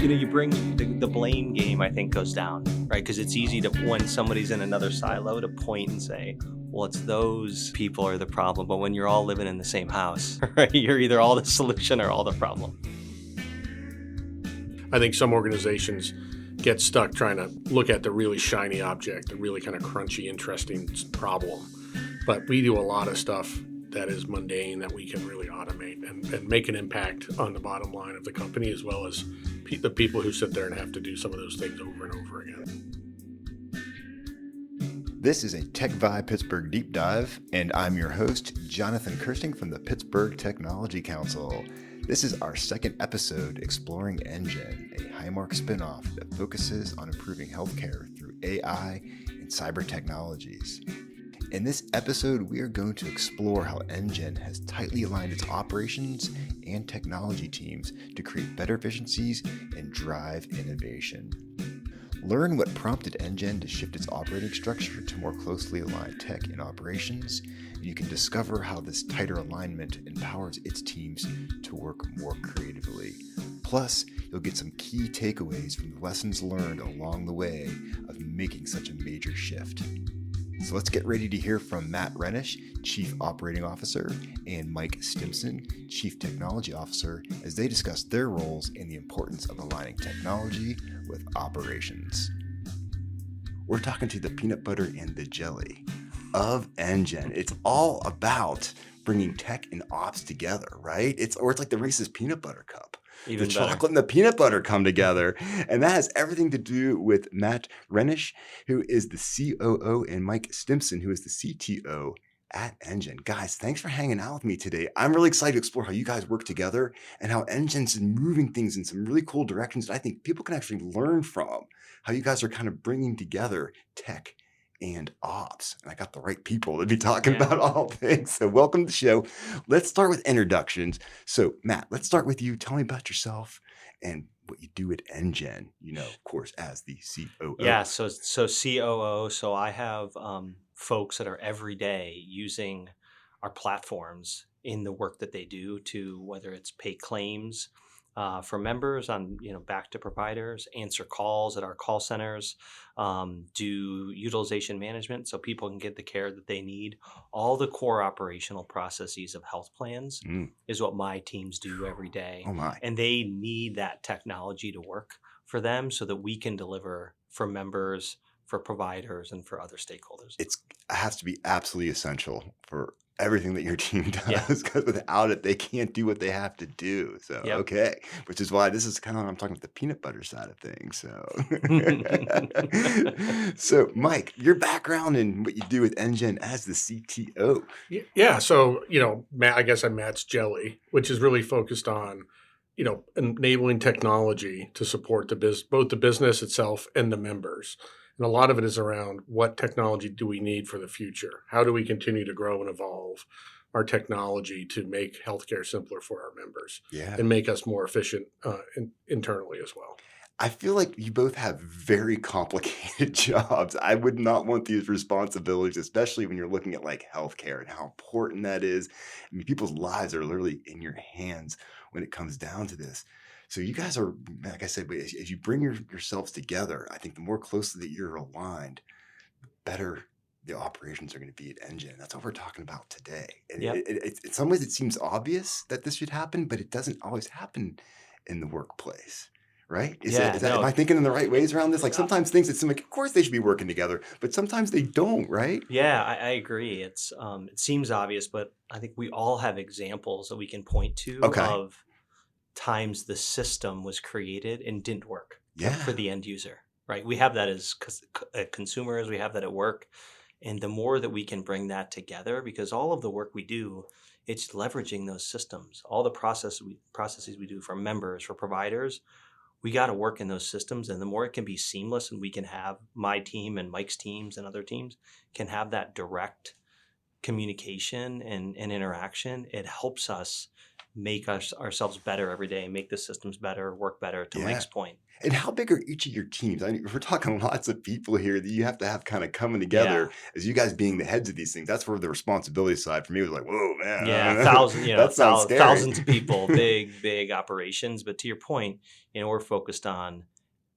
You bring the blame game, I think, goes down, right? Because it's easy to, when somebody's in another silo, to point and say, well, it's those people are the problem. But when you're all living in the same house, right, you're either all the solution or all the problem. I think some organizations get stuck trying to look at the really shiny object, the really kind of crunchy, interesting problem. But we do a lot of stuff that is mundane that we can really automate and make an impact on the bottom line of the company, as well as the people who sit there and have to do some of those things over and over again. This is a TechVibe Pittsburgh Deep Dive, and I'm your host, Jonathan Kirsting from the Pittsburgh Technology Council. This is our second episode exploring enGen, a Highmark spinoff that focuses on improving healthcare through AI and cyber technologies. In this episode, we are going to explore how enGen has tightly aligned its operations and technology teams to create better efficiencies and drive innovation. Learn what prompted enGen to shift its operating structure to more closely align tech and operations, and you can discover how this tighter alignment empowers its teams to work more creatively. Plus, you'll get some key takeaways from the lessons learned along the way of making such a major shift. So let's get ready to hear from Matt Renish, Chief Operating Officer, and Mike Stimpson, Chief Technology Officer, as they discuss their roles and the importance of aligning technology with operations. We're talking to the peanut butter and the jelly of enGen. It's all about bringing tech and ops together, right? It's like the Reese's peanut butter cup. Even the better. Chocolate and the peanut butter come together. And that has everything to do with Matt Renish, who is the COO, and Mike Stimpson, who is the CTO at enGen. Guys, thanks for hanging out with me today. I'm really excited to explore how you guys work together and how enGen's moving things in some really cool directions that I think people can actually learn from, how you guys are kind of bringing together tech and ops. And I got the right people to be talking about all things. So welcome to the show. Let's start with introductions. So Matt, let's start with you. Tell me about yourself and what you do at enGen, of course, as the COO. Yeah, so COO. So I have folks that are every day using our platforms in the work that they do, to whether it's pay claims for members on, back to providers, answer calls at our call centers, do utilization management so people can get the care that they need. All the core operational processes of health plans is what my teams do every day. Oh my. And they need that technology to work for them so that we can deliver for members, for providers, and for other stakeholders. It has to be absolutely essential for everything that your team does, because without it, they can't do what they have to do. So, okay, which is why this is kind of, I'm talking about the peanut butter side of things. So Mike, your background and what you do with enGen as the CTO. Yeah. So, Matt, I guess I'm Matt's jelly, which is really focused on, enabling technology to support both the business itself and the members. And a lot of it is around what technology do we need for the future? How do we continue to grow and evolve our technology to make healthcare simpler for our members and make us more efficient internally as well? I feel like you both have very complicated jobs. I would not want these responsibilities, especially when you're looking at like healthcare and how important that is. I mean, people's lives are literally in your hands when it comes down to this. So you guys are, like I said, as you bring yourselves together, I think the more closely that you're aligned, the better the operations are going to be at enGen. That's what we're talking about today. And in some ways, it seems obvious that this should happen, but it doesn't always happen in the workplace, right? Am I thinking in the right ways around this? Like sometimes things that seem like, of course, they should be working together, but sometimes they don't, right? Yeah, I agree. It's it seems obvious, but I think we all have examples that we can point to of times the system was created and didn't work for the end user, right? We have that as consumers, we have that at work. And the more that we can bring that together, because all of the work we do, it's leveraging those systems, all the processes we do for members, for providers, we got to work in those systems. And the more it can be seamless and we can have my team and Mike's teams and other teams can have that direct communication and interaction, it helps us make ourselves better every day, make the systems better, work better, to Mike's point. And how big are each of your teams? I mean, we're talking lots of people here that you have to have kind of coming Yeah. together as you guys being the heads of these things. That's where the responsibility side for me was like, whoa, man. Yeah, That sounds scary. thousands of people, big operations. But to your point, we're focused on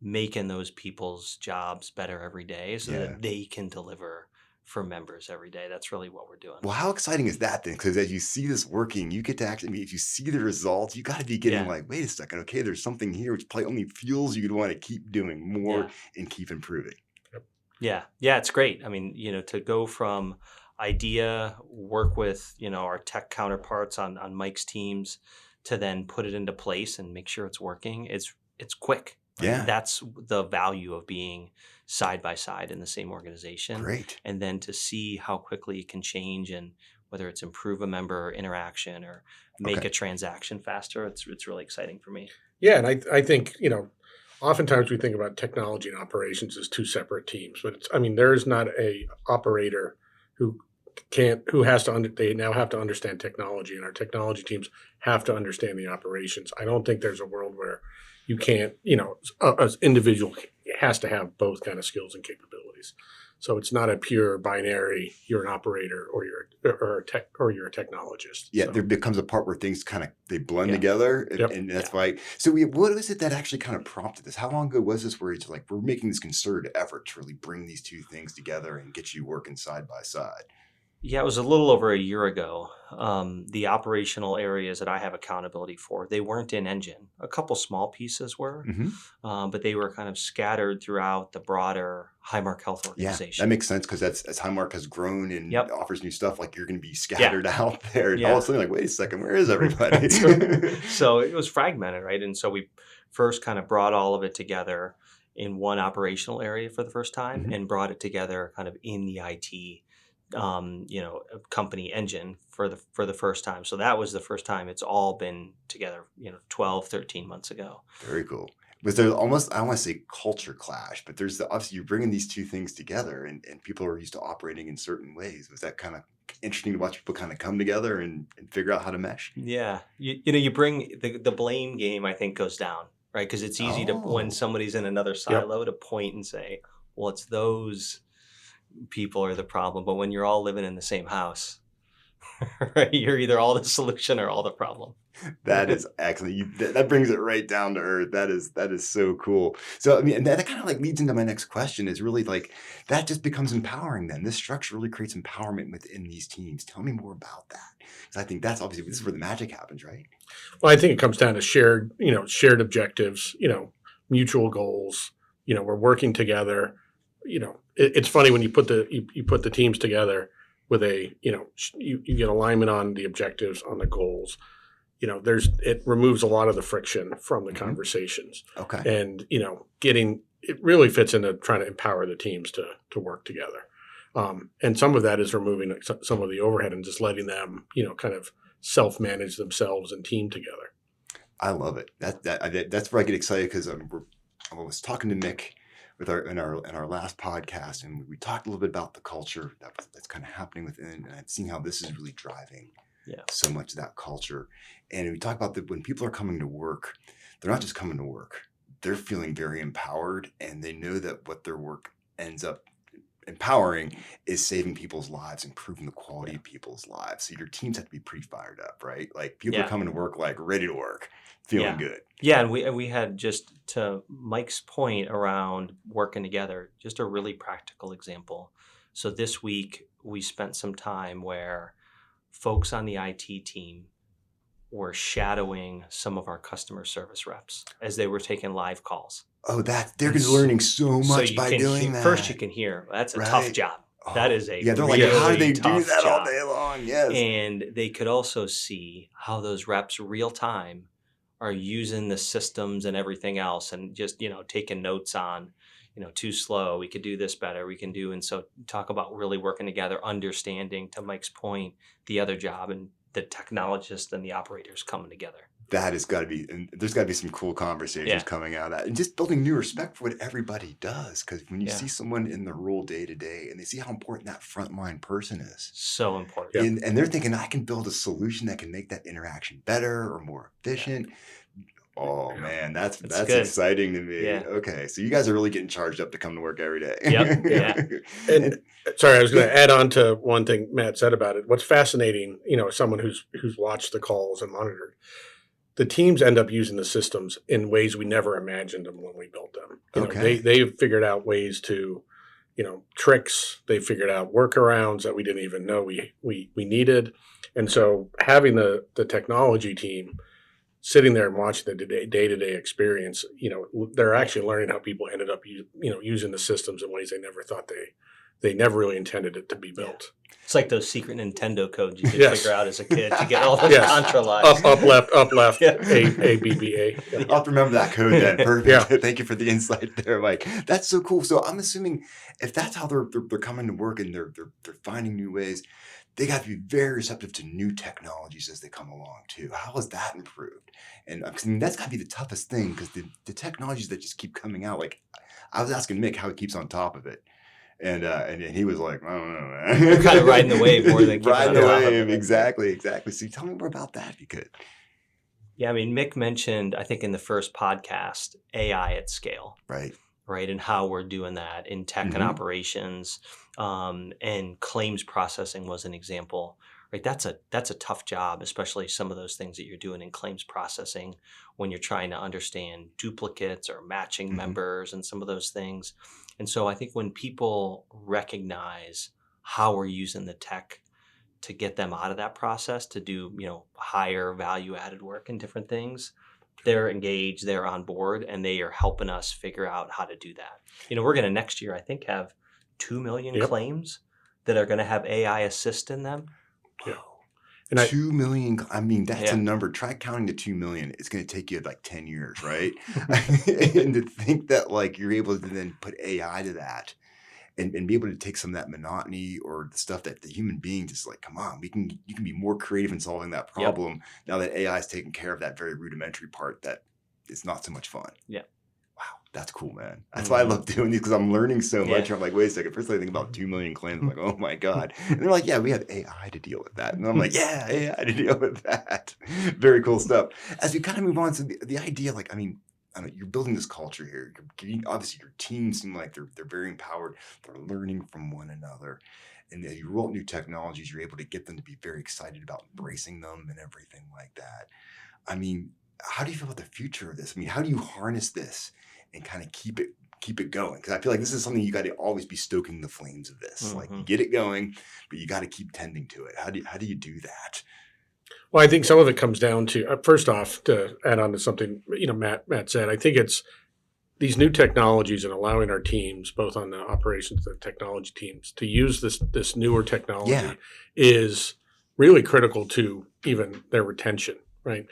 making those people's jobs better every day so that they can deliver for members every day. That's really what we're doing. Well, how exciting is that then? Because as you see this working, you get to actually, I mean, if you see the results, you got to be getting like, wait a second, okay, there's something here which probably only fuels you to want to keep doing more and keep improving. Yeah, it's great. I mean, to go from idea, work with, our tech counterparts on Mike's teams, to then put it into place and make sure it's working. It's quick. Right? Yeah. That's the value of being side by side in the same organization. Great. And then to see how quickly it can change, and whether it's improve a member interaction or make a transaction faster, it's really exciting for me. Yeah, and I think, oftentimes we think about technology and operations as two separate teams, but there is not a operator who they now have to understand technology, and our technology teams have to understand the operations. I don't think there's a world where you can't, an individual has to have both kind of skills and capabilities. So it's not a pure binary, you're an operator or you're a technologist. Yeah, so. There becomes a part where things they blend together, and that's why. So what is it that actually kind of prompted this? How long ago was this where it's like, we're making this concerted effort to really bring these two things together and get you working side by side? Yeah, it was a little over a year ago. The operational areas that I have accountability for, they weren't in enGen. A couple small pieces were, but they were kind of scattered throughout the broader Highmark Health organization. Yeah, that makes sense, because as Highmark has grown and offers new stuff, like, you're going to be scattered out there. And all of a sudden, like, wait a second, where is everybody? So it was fragmented, right? And so we first kind of brought all of it together in one operational area for the first time, and brought it together kind of in the IT company enGen for the first time. So that was the first time it's all been together, 12, 13 months ago. Very cool. Was there almost, I don't want to say culture clash, but there's obviously you're bringing these two things together, and people are used to operating in certain ways. Was that kind of interesting to watch people kind of come together and figure out how to mesh? Yeah. You bring the blame game, I think, goes down, right? Because it's easy to, when somebody's in another silo, to point and say, well, it's those people are the problem. But when you're all living in the same house, right, you're either all the solution or all the problem. That is excellent. That brings it right down to earth. That is so cool. So, I mean, and that kind of like leads into my next question, is really like, that just becomes empowering then. This structure really creates empowerment within these teams. Tell me more about that. Because I think that's obviously, this is where the magic happens, right? Well, I think it comes down to shared objectives, mutual goals. We're working together. It's funny when you put the teams together with you get alignment on the objectives, on the goals. It removes a lot of the friction from the conversations. Okay. And it really fits into trying to empower the teams to work together. And some of that is removing some of the overhead and just letting them kind of self-manage themselves and team together. I love it. That's where I get excited, because I was talking to Mick in our last podcast, and we talked a little bit about the culture that's kind of happening within, and I've seen how this is really driving so much of that culture. And we talk about that when people are coming to work, they're not just coming to work; they're feeling very empowered, and they know that what their work ends up empowering is saving people's lives, improving the quality of people's lives. So your teams have to be pretty fired up, right? Like, people are coming to work like ready to work, feeling good. Yeah, and we had, just to Mike's point around working together, just a really practical example. So this week we spent some time where folks on the IT team were shadowing some of our customer service reps as they were taking live calls. Oh, they're learning so much by doing that. First, you can hear that's a tough job. That is a they're really like, how do they do that job all day long? Yes, and they could also see how those reps real time are using the systems and everything else, and just taking notes on, too slow. We could do this better. We can do, and so talk about really working together, understanding, to Mike's point, the other job, and the technologists and the operators coming together. That has got to be, and there's got to be some cool conversations coming out of that, and just building new respect for what everybody does. Because when you see someone in the role day to day, and they see how important that frontline person is, so important, and they're thinking, I can build a solution that can make that interaction better or more efficient. Oh man, that's exciting to me. Yeah. Okay, so you guys are really getting charged up to come to work every day. Yep. Yeah. And sorry, I was going to add on to one thing Matt said about it. What's fascinating, someone who's watched the calls and monitored, the teams end up using the systems in ways we never imagined them when we built them. They've figured out ways to, tricks. They figured out workarounds that we didn't even know we needed. And so having the technology team sitting there and watching the day-to-day experience, they're actually learning how people ended up, using the systems in ways they never thought they never really intended it to be built. It's like those secret Nintendo codes you could figure out as a kid to get all those contra lines. Up, left, A, B, B, A. Yeah. I'll have to remember that code then. Perfect. Thank you for the insight there, Mike. That's so cool. So I'm assuming if that's how they're coming to work and they're finding new ways, they got to be very receptive to new technologies as they come along too. How has that improved? And that's got to be the toughest thing, because the technologies that just keep coming out. Like I was asking Mick how he keeps on top of it. And he was like, I don't know, man. You're kind of riding the wave more than riding the wave. Exactly. So tell me more about that if you could. Yeah, I mean, Mick mentioned, I think in the first podcast, AI at scale. Right. And how we're doing that in tech and operations, and claims processing was an example. Right, that's a tough job, especially some of those things that you're doing in claims processing when you're trying to understand duplicates or matching members and some of those things. And so I think when people recognize how we're using the tech to get them out of that process to do, higher value added work and different things, they're engaged, they're on board, and they are helping us figure out how to do that. We're going to next year, I think, have 2 million claims that are going to have AI assist in them. Yeah. And 2 million, I mean, that's a number. Try counting to 2 million. It's going to take you like 10 years, right? And to think that you're able to then put AI to that and be able to take some of that monotony or the stuff that the human being just come on, you can be more creative in solving that problem now that AI is taking care of that very rudimentary part that is not so much fun. Yeah. Wow, that's cool, man. That's why I love doing these, because I'm learning so much. I'm like, wait a second. First I think about 2 million claims. I'm like, oh my God. And they're like, yeah, we have AI to deal with that. And I'm like, yeah, AI to deal with that. Very cool stuff. As we kind of move on to the idea, I don't know, you're building this culture here. Obviously, your team seem like they're very empowered. They're learning from one another. And as you roll out new technologies, you're able to get them to be very excited about embracing them and everything like that. I mean, how do you feel about the future of this? I mean, how do you harness this and kind of keep it going? Because I feel like this is something you got to always be stoking the flames of this. You get it going, but you got to keep tending to it. How do you do that? Well, I think some of it comes down to, first off, to add on to something Matt said, I think it's these new technologies and allowing our teams, both on the operations and the technology teams, to use this newer technology is really critical to even their retention, right?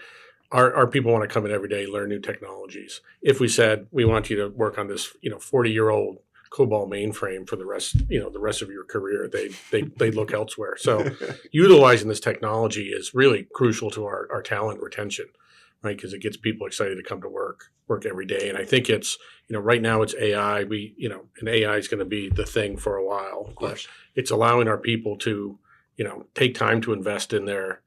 Our people want to come in every day, learn new technologies. If we said we want you to work on this, 40-year-old COBOL mainframe for the rest of your career, they look elsewhere. So utilizing this technology is really crucial to our talent retention, right? Because it gets people excited to come to work every day. And I think it's, right now it's AI. And AI is going to be the thing for a while. Of course. But it's allowing our people to, take time to invest in their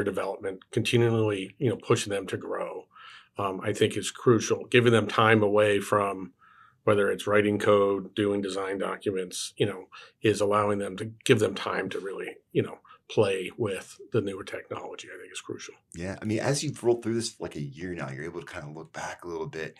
development, continually, pushing them to grow, I think is crucial. Giving them time away from whether it's writing code, doing design documents, is allowing them to give them time to really, play with the newer technology, I think is crucial. Yeah. I mean, as you've rolled through this for a year now, you're able to kind of look back a little bit.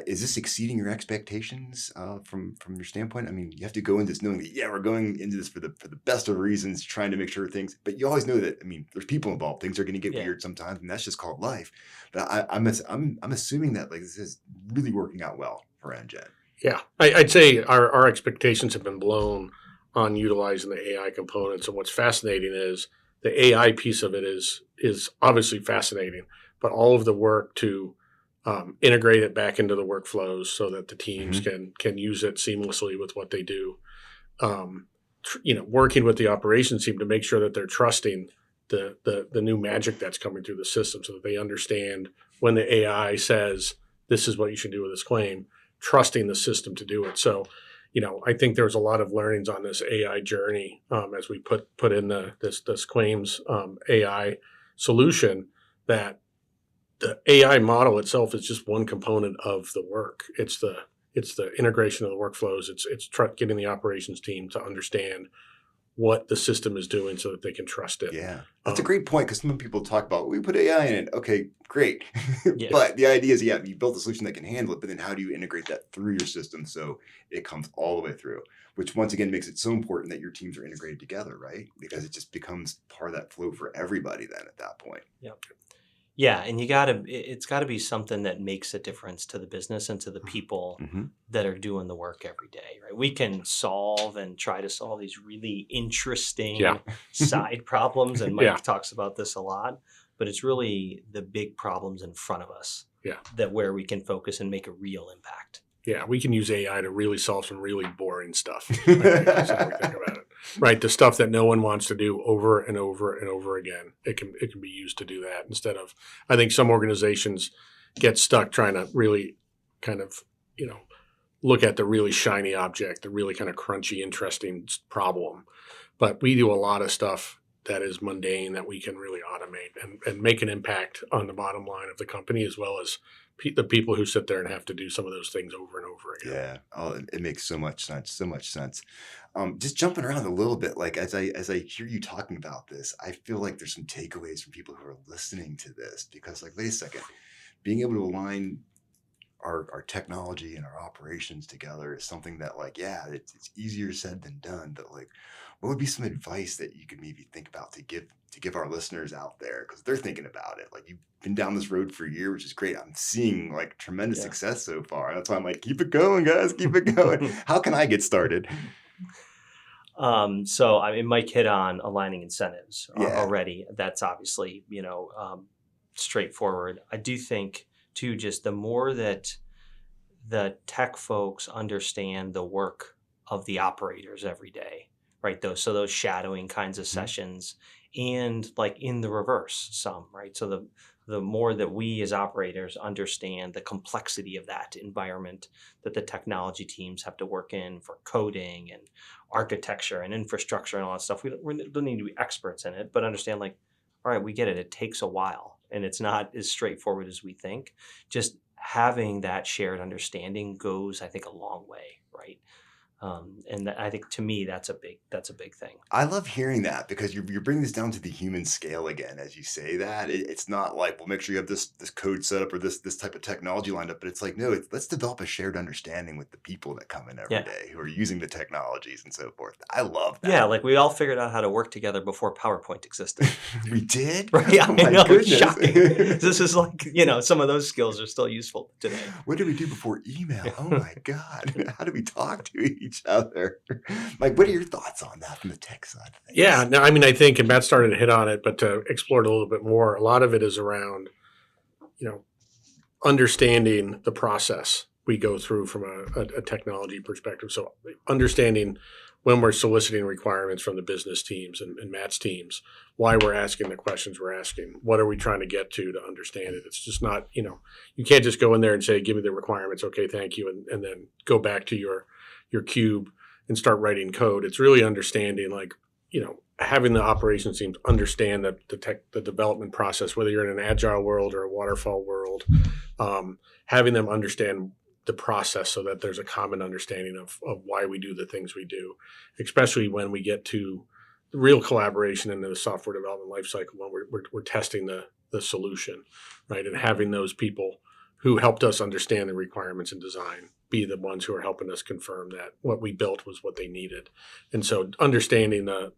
Is this exceeding your expectations from your standpoint? I mean, you have to go into this knowing that, we're going into this for the best of reasons, trying to make sure things, but you always know that, there's people involved. Things are going to get weird sometimes, and that's just called life. But I'm assuming that this is really working out well for enGen. Yeah, I'd say our expectations have been blown on utilizing the AI components. And what's fascinating is the AI piece of it is obviously fascinating, but all of the work to integrate it back into the workflows so that the teams can use it seamlessly with what they do. Working with the operations team to make sure that they're trusting the new magic that's coming through the system, so that they understand when the AI says this is what you should do with this claim, trusting the system to do it. So, I think there's a lot of learnings on this AI journey as we put in this claims AI solution, that the AI model itself is just one component of the work. It's the integration of the workflows. It's getting the operations team to understand what the system is doing so that they can trust it. Yeah, that's a great point, because some people talk about, we put AI in it. Okay, great. Yeah. But the idea is, you built a solution that can handle it, but then how do you integrate that through your system so it comes all the way through? Which once again makes it so important that your teams are integrated together, right? Because it just becomes part of that flow for everybody then at that point. Yep. Yeah, and it's gotta be something that makes a difference to the business and to the people that are doing the work every day, right? We can try to solve these really interesting side problems, and Mike talks about this a lot, but it's really the big problems in front of us that where we can focus and make a real impact. Yeah, we can use AI to really solve some really boring stuff. That's how we think about it. Right, the stuff that no one wants to do over and over and over again. It can be used to do that, instead of, I think some organizations get stuck trying to really kind of, look at the really shiny object, the really kind of crunchy, interesting problem. But we do a lot of stuff that is mundane that we can really automate and make an impact on the bottom line of the company, as well as the people who sit there and have to do some of those things over and over again. Yeah. Oh, it makes so much sense. Just jumping around a little bit, like as I hear you talking about this, I feel like there's some takeaways from people who are listening to this, because, like, wait a second, being able to align our technology and our operations together is something that, like, it's easier said than done. But, like, what would be some advice that you could maybe think about to give our listeners out there, because they're thinking about it? Like, you've been down this road for a year, which is great. I'm seeing, like, tremendous success so far. That's why I'm like, keep it going, guys, keep it going. How can I get started? So Mike hit on aligning incentives already. That's obviously, straightforward. I do think too, just the more that the tech folks understand the work of the operators every day, right? Those shadowing kinds of sessions, and, like, in the reverse some, right? So the more that we as operators understand the complexity of that environment that the technology teams have to work in for coding and architecture and infrastructure and all that stuff, we don't need to be experts in it, but understand, like, all right, we get it. It takes a while, and it's not as straightforward as we think. Just having that shared understanding goes, I think, a long way, right? And I think, to me, that's a big thing. I love hearing that, because you're bringing this down to the human scale again. As you say that, it's not like, well, make sure you have this code set up or this type of technology lined up, but it's like, no, let's develop a shared understanding with the people that come in every day who are using the technologies and so forth. I love that. Yeah, like, we all figured out how to work together before PowerPoint existed. We did? Right? Yeah, Oh my I know, goodness. it's shocking. This is like, some of those skills are still useful today. What did we do before email? Oh my God. How do we talk to each other? Mike, what are your thoughts on that from the tech side of things? Yeah, no, I think, and Matt started to hit on it, but to explore it a little bit more, a lot of it is around, understanding the process we go through from a technology perspective. So understanding when we're soliciting requirements from the business teams and Matt's teams, why we're asking the questions we're asking, what are we trying to get to understand it. It's just not, you can't just go in there and say, give me the requirements, okay, thank you, and then go back to your cube and start writing code. It's really understanding, like, having the operations teams understand the development process, whether you're in an agile world or a waterfall world, having them understand the process so that there's a common understanding of why we do the things we do, especially when we get to the real collaboration in the software development lifecycle, when we're testing the solution, right? And having those people who helped us understand the requirements and design be the ones who are helping us confirm that what we built was what they needed. And so understanding the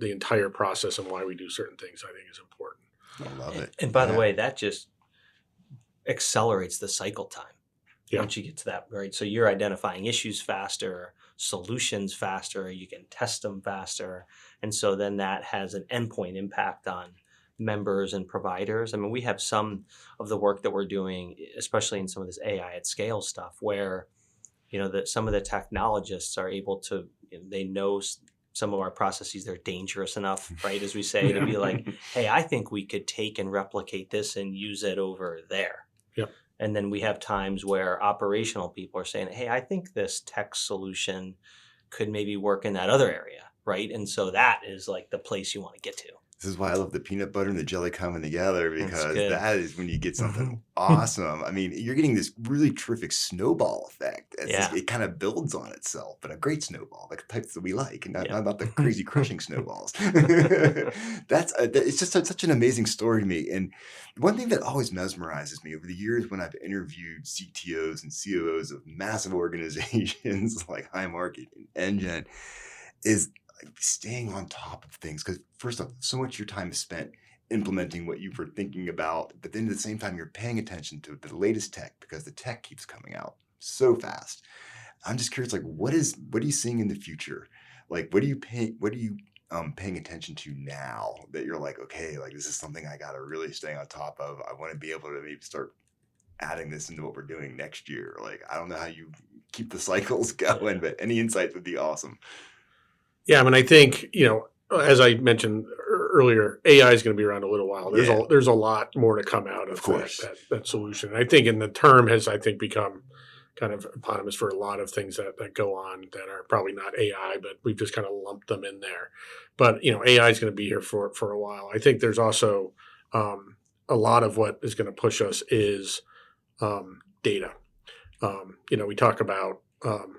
entire process and why we do certain things, I think, is important. I love it. And by the way, that just accelerates the cycle time. Yeah. Once you get to that, right? So you're identifying issues faster, solutions faster, you can test them faster. And so then that has an endpoint impact on members and providers. I mean, we have some of the work that we're doing, especially in some of this AI at scale stuff, where, that some of the technologists are able to, they know some of our processes, they're dangerous enough, right? As we say, to be like, hey, I think we could take and replicate this and use it over there. Yep. And then we have times where operational people are saying, hey, I think this tech solution could maybe work in that other area, right? And so that is like the place you want to get to. This is why I love the peanut butter and the jelly coming together, because that is when you get something awesome. I mean, you're getting this really terrific snowball effect. It kind of builds on itself, but a great snowball, like the types that we like, and not the crazy crushing snowballs. It's just such an amazing story to me. And one thing that always mesmerizes me over the years when I've interviewed CTOs and COOs of massive organizations like Highmark and enGen is staying on top of things, because first off, so much of your time is spent implementing what you were thinking about, but then at the same time you're paying attention to the latest tech, because the tech keeps coming out so fast. I'm just curious, like, what are you seeing in the future? Like, what are you paying attention to now that you're like, okay, like this is something I gotta really stay on top of. I want to be able to maybe start adding this into what we're doing next year. Like, I don't know how you keep the cycles going, but any insights would be awesome. Yeah, I mean, I think, as I mentioned earlier, AI is going to be around a little while. There's a lot more to come out of that solution. And I think in the term has, I think, become kind of eponymous for a lot of things that go on that are probably not AI, but we've just kind of lumped them in there. But, AI is going to be here for a while. I think there's also a lot of what is going to push us is data. We talk about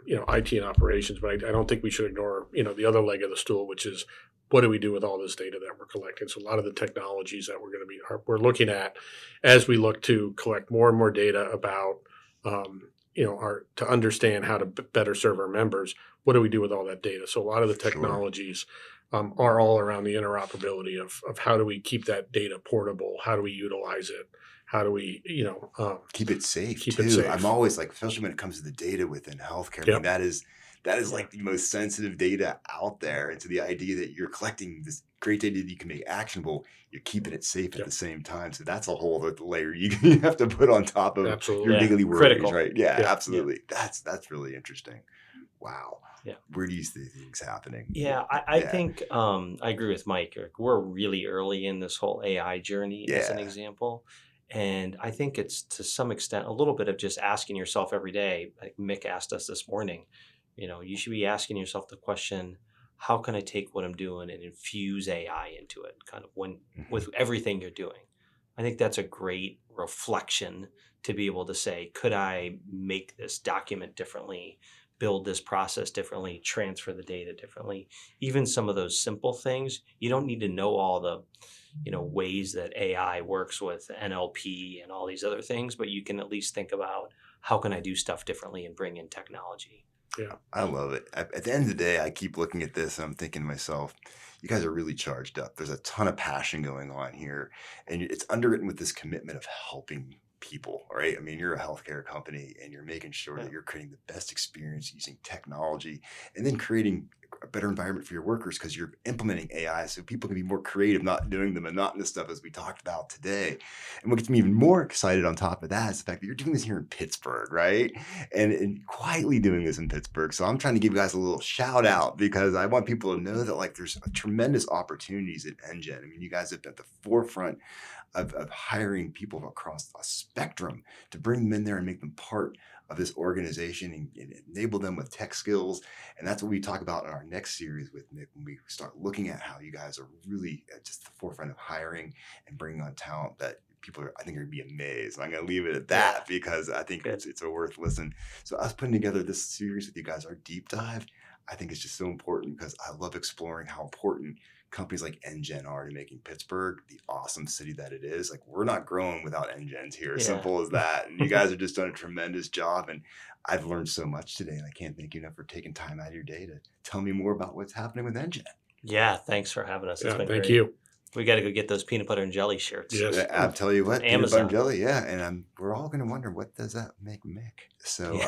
IT and operations, but I don't think we should ignore, the other leg of the stool, which is what do we do with all this data that we're collecting? So a lot of the technologies that we're looking at as we look to collect more and more data about, to understand how to better serve our members. What do we do with all that data? So a lot of the technologies are all around the interoperability of how do we keep that data portable? How do we utilize it? How do we, keep it safe too? I'm always like, especially when it comes to the data within healthcare, I mean, that is like the most sensitive data out there. And so the idea that you're collecting this great data that you can make actionable, you're keeping it safe at the same time. So that's a whole other layer you have to put on top of your daily worries, right? Yeah, absolutely. Yeah. That's really interesting. Wow. Yeah. Where do you see things happening? Yeah, I think I agree with Mike. We're really early in this whole AI journey as an example. And I think it's to some extent a little bit of just asking yourself every day, like Mick asked us this morning, you should be asking yourself the question, how can I take what I'm doing and infuse AI into it kind of with everything you're doing? I think that's a great reflection to be able to say, could I make this document differently, build this process differently, transfer the data differently? Even some of those simple things, you don't need to know all the ways that AI works with NLP and all these other things, but you can at least think about how can I do stuff differently and bring in technology. Yeah, I love it. At the end of the day, I keep looking at this and I'm thinking to myself, you guys are really charged up. There's a ton of passion going on here, and it's underwritten with this commitment of helping people, right? I mean, you're a healthcare company and you're making sure that you're creating the best experience using technology and then creating a better environment for your workers because you're implementing AI so people can be more creative, not doing the monotonous stuff as we talked about today. And what gets me even more excited on top of that is the fact that you're doing this here in Pittsburgh, right? And quietly doing this in Pittsburgh. So I'm trying to give you guys a little shout out because I want people to know that like there's tremendous opportunities at enGen. I mean, you guys have been at the forefront of hiring people across a spectrum to bring them in there and make them part of this organization and enable them with tech skills. And that's what we talk about in our next series with Nick when we start looking at how you guys are really at just the forefront of hiring and bringing on talent that people are, I think, are going to be amazed. And I'm going to leave it at that because I think it's a worth listen. So us putting together this series with you guys, our deep dive, I think it's just so important because I love exploring how important companies like enGen are to making Pittsburgh the awesome city that it is. Like, we're not growing without enGen's here. Simple as that. And you guys have just done a tremendous job. And I've learned so much today. And I can't thank you enough for taking time out of your day to tell me more about what's happening with enGen. Yeah, thanks for having us. It's been thank great. you. We got to go get those peanut butter and jelly shirts. Yes. I'll tell you what, Amazon. Peanut butter and jelly, and we're all going to wonder, what does that make Mick? So,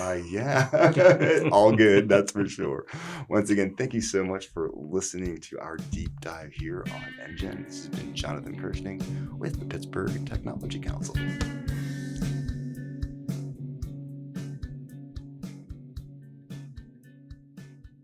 all good, that's for sure. Once again, thank you so much for listening to our deep dive here on enGen. This has been Jonathan Kirshning with the Pittsburgh Technology Council.